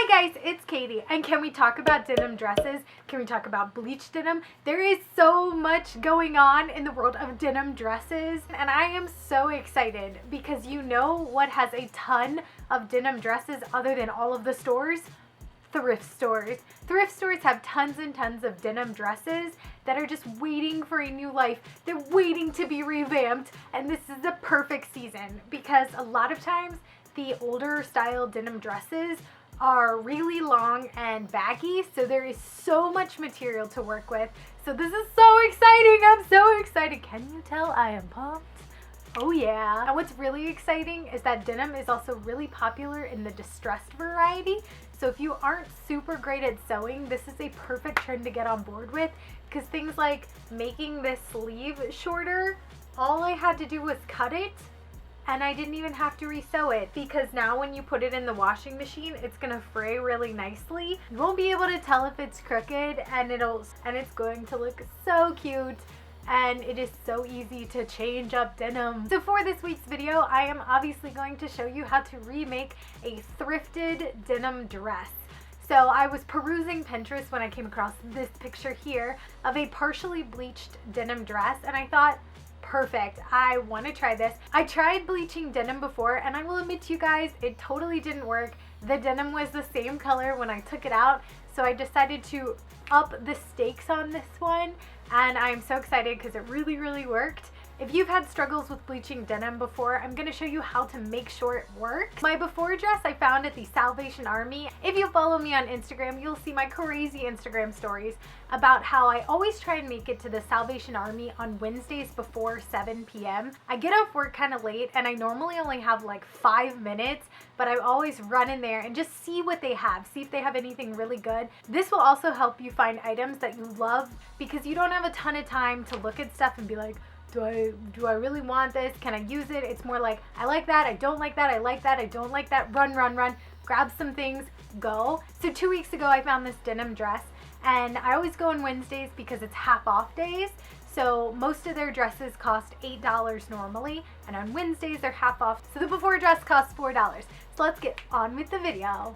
Hi guys, it's Katie, and can we talk about denim dresses? Can we talk about bleach denim? There is so much going on in the world of denim dresses, and I am so excited because you know what has a ton of denim dresses other than all of the stores? Thrift stores. Thrift stores have tons and tons of denim dresses that are just waiting for a new life. They're waiting to be revamped, and this is the perfect season because a lot of times the older style denim dresses are really long and baggy, so there is so much material to work with. So this is so exciting. I'm so excited. Can you tell I am pumped? Oh yeah. And what's really exciting is that denim is also really popular in the distressed variety. So if you aren't super great at sewing, this is a perfect trend to get on board with, because things like making this sleeve shorter, all I had to do was cut it and I didn't even have to resew it, because now when you put it in the washing machine, it's gonna fray really nicely. You won't be able to tell if it's crooked, and it's going to look so cute. And it is so easy to change up denim. So for this week's video, I am obviously going to show you how to remake a thrifted denim dress. So I was perusing Pinterest when I came across this picture here of a partially bleached denim dress, and I thought, perfect, I want to try this. I tried bleaching denim before, and I will admit to you guys, it totally didn't work. The denim was the same color when I took it out, so I decided to up the stakes on this one, and I'm so excited because it really worked. If you've had struggles with bleaching denim before, I'm going to show you how to make sure it works. My before dress I found at the Salvation Army. If you follow me on Instagram, you'll see my crazy Instagram stories about how I always try and make it to the Salvation Army on Wednesdays before 7 p.m. I get off work kind of late, and I normally only have like 5 minutes, but I always run in there and just see what they have, see if they have anything really good. This will also help you find items that you love, because you don't have a ton of time to look at stuff and be like, do I really want this? Can I use it? It's more like, I like that, I don't like that, I like that, I don't like that, run, grab some things, go. So 2 weeks ago I found this denim dress, and I always go on Wednesdays because it's half off days. So most of their dresses cost $8 normally, and on Wednesdays they're half off. So the before dress costs $4. So let's get on with the video.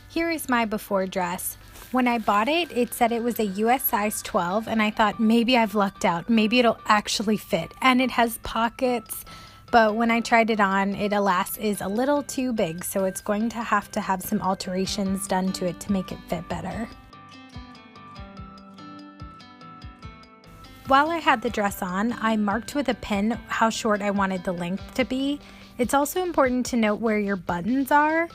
Here is my before dress. When I bought it, it said it was a US size 12, and I thought maybe I've lucked out. Maybe it'll actually fit. And it has pockets, but when I tried it on, it alas is a little too big, so it's going to have some alterations done to it to make it fit better. While I had the dress on, I marked with a pin how short I wanted the length to be. It's also important to note where your buttons are.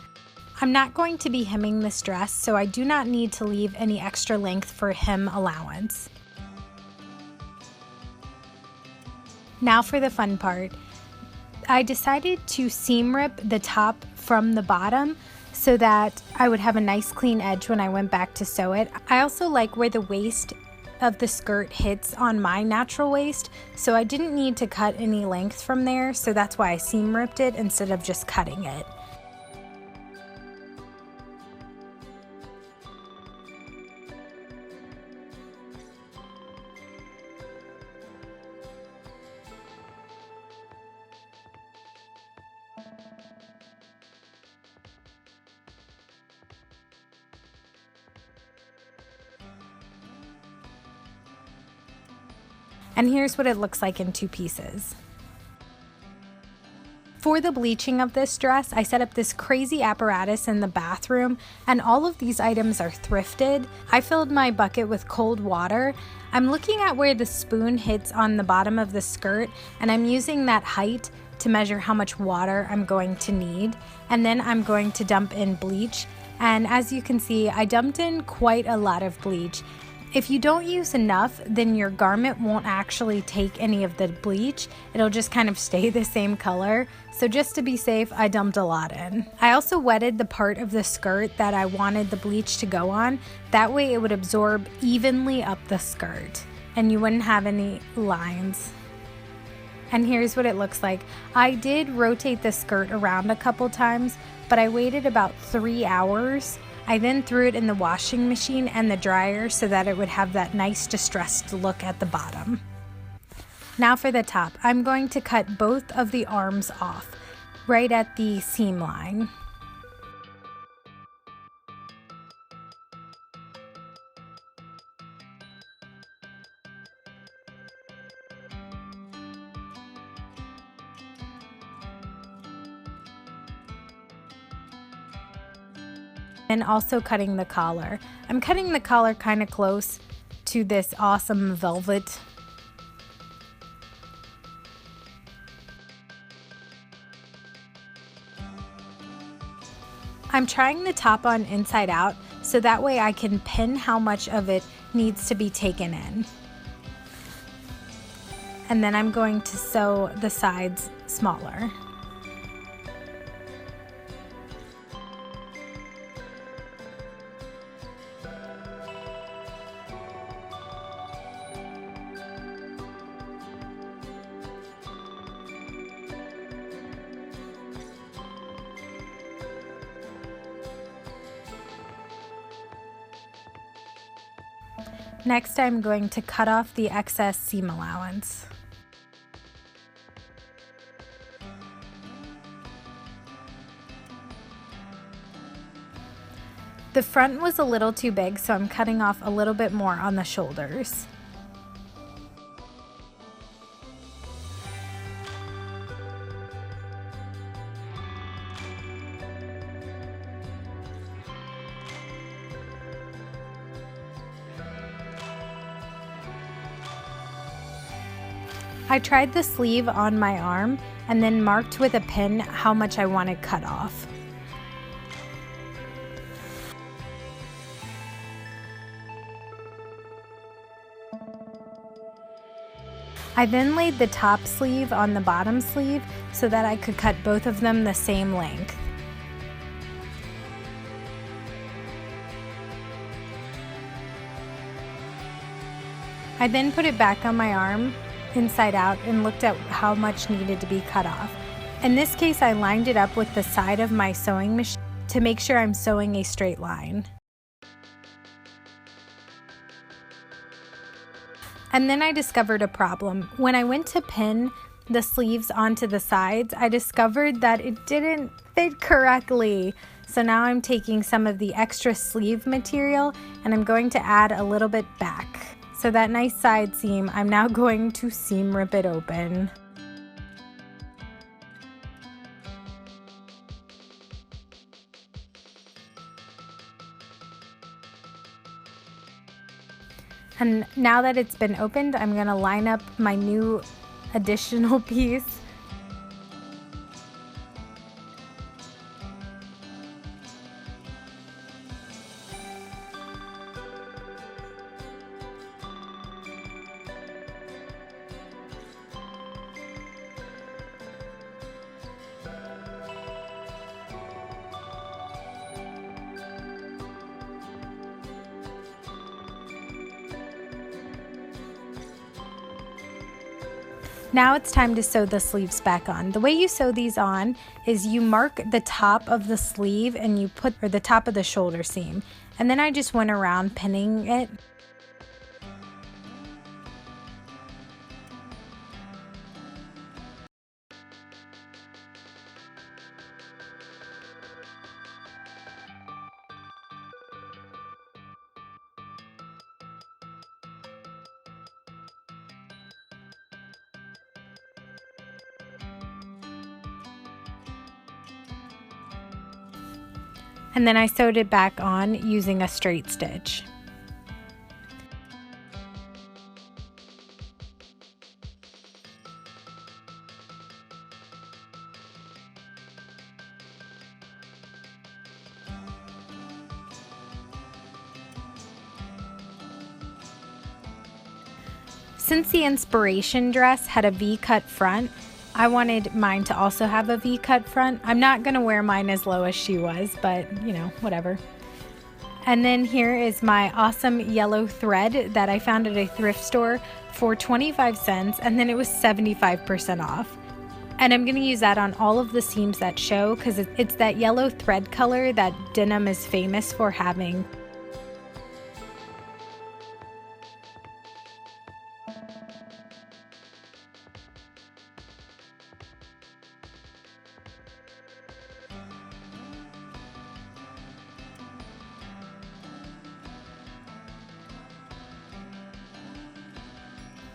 I'm not going to be hemming this dress, so I do not need to leave any extra length for hem allowance. Now for the fun part. I decided to seam rip the top from the bottom so that I would have a nice clean edge when I went back to sew it. I also like where the waist of the skirt hits on my natural waist, so I didn't need to cut any length from there, so that's why I seam ripped it instead of just cutting it. And here's what it looks like in 2 pieces. For the bleaching of this dress, I set up this crazy apparatus in the bathroom, and all of these items are thrifted. I filled my bucket with cold water. I'm looking at where the spoon hits on the bottom of the skirt, and I'm using that height to measure how much water I'm going to need. And then I'm going to dump in bleach. And as you can see, I dumped in quite a lot of bleach. If you don't use enough, then your garment won't actually take any of the bleach. It'll just kind of stay the same color. So just to be safe, I dumped a lot in. I also wetted the part of the skirt that I wanted the bleach to go on. That way it would absorb evenly up the skirt and you wouldn't have any lines. And here's what it looks like. I did rotate the skirt around a couple times, but I waited about 3 hours. I then threw it in the washing machine and the dryer so that it would have that nice distressed look at the bottom. Now for the top. I'm going to cut both of the arms off right at the seam line. And also cutting the collar. I'm cutting the collar kind of close to this awesome velvet. I'm trying the top on inside out so that way I can pin how much of it needs to be taken in. And then I'm going to sew the sides smaller. Next, I'm going to cut off the excess seam allowance. The front was a little too big, so I'm cutting off a little bit more on the shoulders. I tried the sleeve on my arm and then marked with a pin how much I wanted cut off. I then laid the top sleeve on the bottom sleeve so that I could cut both of them the same length. I then put it back on my arm inside out and looked at how much needed to be cut off. In this case, I lined it up with the side of my sewing machine to make sure I'm sewing a straight line. And then I discovered a problem. When I went to pin the sleeves onto the sides, I discovered that it didn't fit correctly. So now I'm taking some of the extra sleeve material and I'm going to add a little bit back. So that nice side seam, I'm now going to seam rip it open. And now that it's been opened, I'm going to line up my new additional piece. Now it's time to sew the sleeves back on. The way you sew these on is you mark the top of the sleeve and you put the top of the shoulder seam. And then I just went around pinning it. And then I sewed it back on using a straight stitch. Since the inspiration dress had a V-cut front, I wanted mine to also have a V-cut front. I'm not gonna wear mine as low as she was, but you know, whatever. And then here is my awesome yellow thread that I found at a thrift store for 25 cents, and then it was 75% off. And I'm gonna use that on all of the seams that show because it's that yellow thread color that denim is famous for having.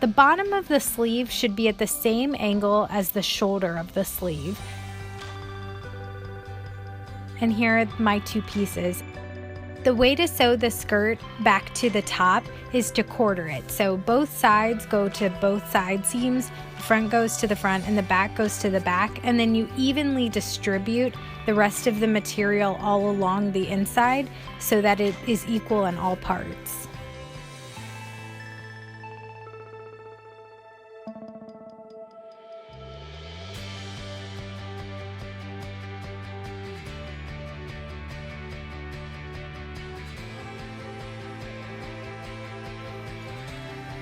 The bottom of the sleeve should be at the same angle as the shoulder of the sleeve. and here are my 2 pieces. The way to sew the skirt back to the top is to quarter it. So both sides go to both side seams, the front goes to the front and the back goes to the back, and then you evenly distribute the rest of the material all along the inside so that it is equal in all parts.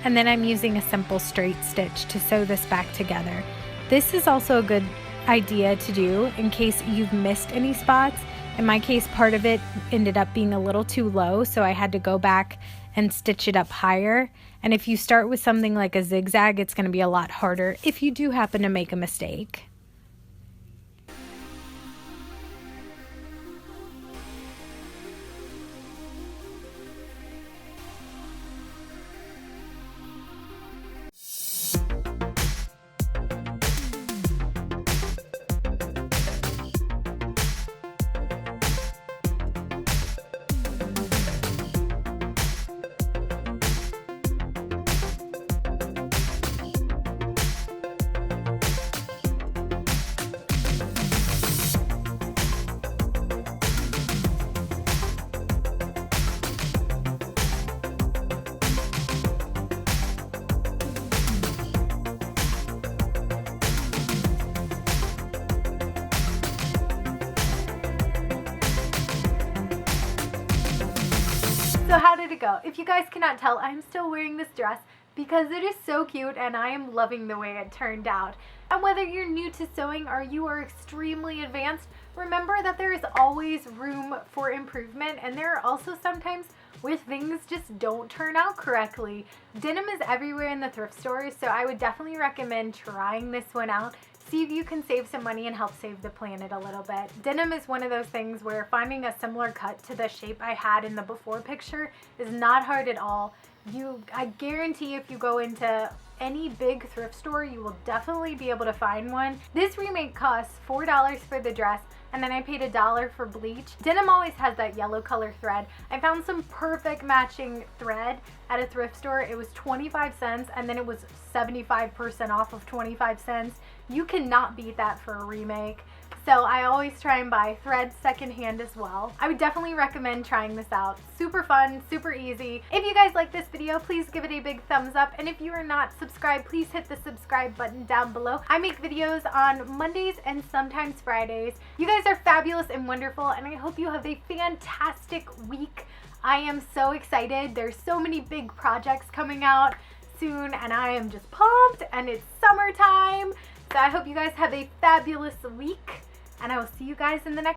And then I'm using a simple straight stitch to sew this back together. This is also a good idea to do in case you've missed any spots. In my case, part of it ended up being a little too low, so I had to go back and stitch it up higher. And if you start with something like a zigzag, it's going to be a lot harder if you do happen to make a mistake. So how did it go? If you guys cannot tell, I'm still wearing this dress because it is so cute and I am loving the way it turned out. And whether you're new to sewing or you are extremely advanced, remember that there is always room for improvement, and there are also sometimes where things just don't turn out correctly. Denim is everywhere in the thrift stores, so I would definitely recommend trying this one out. See if you can save some money and help save the planet a little bit. Denim is one of those things where finding a similar cut to the shape I had in the before picture is not hard at all. I guarantee if you go into any big thrift store, you will definitely be able to find one. This remake costs $4 for the dress, and then I paid $1 for bleach. Denim always has that yellow color thread. I found some perfect matching thread at a thrift store. It was 25 cents, and then it was 75% off of 25 cents. You cannot beat that for a remake. So I always try and buy thread secondhand as well. I would definitely recommend trying this out. Super fun, super easy. If you guys like this video, please give it a big thumbs up. And if you are not subscribed, please hit the subscribe button down below. I make videos on Mondays and sometimes Fridays. You guys are fabulous and wonderful, and I hope you have a fantastic week. I am so excited. There's so many big projects coming out soon, and I am just pumped, and it's summertime. So I hope you guys have a fabulous week, and I will see you guys in the next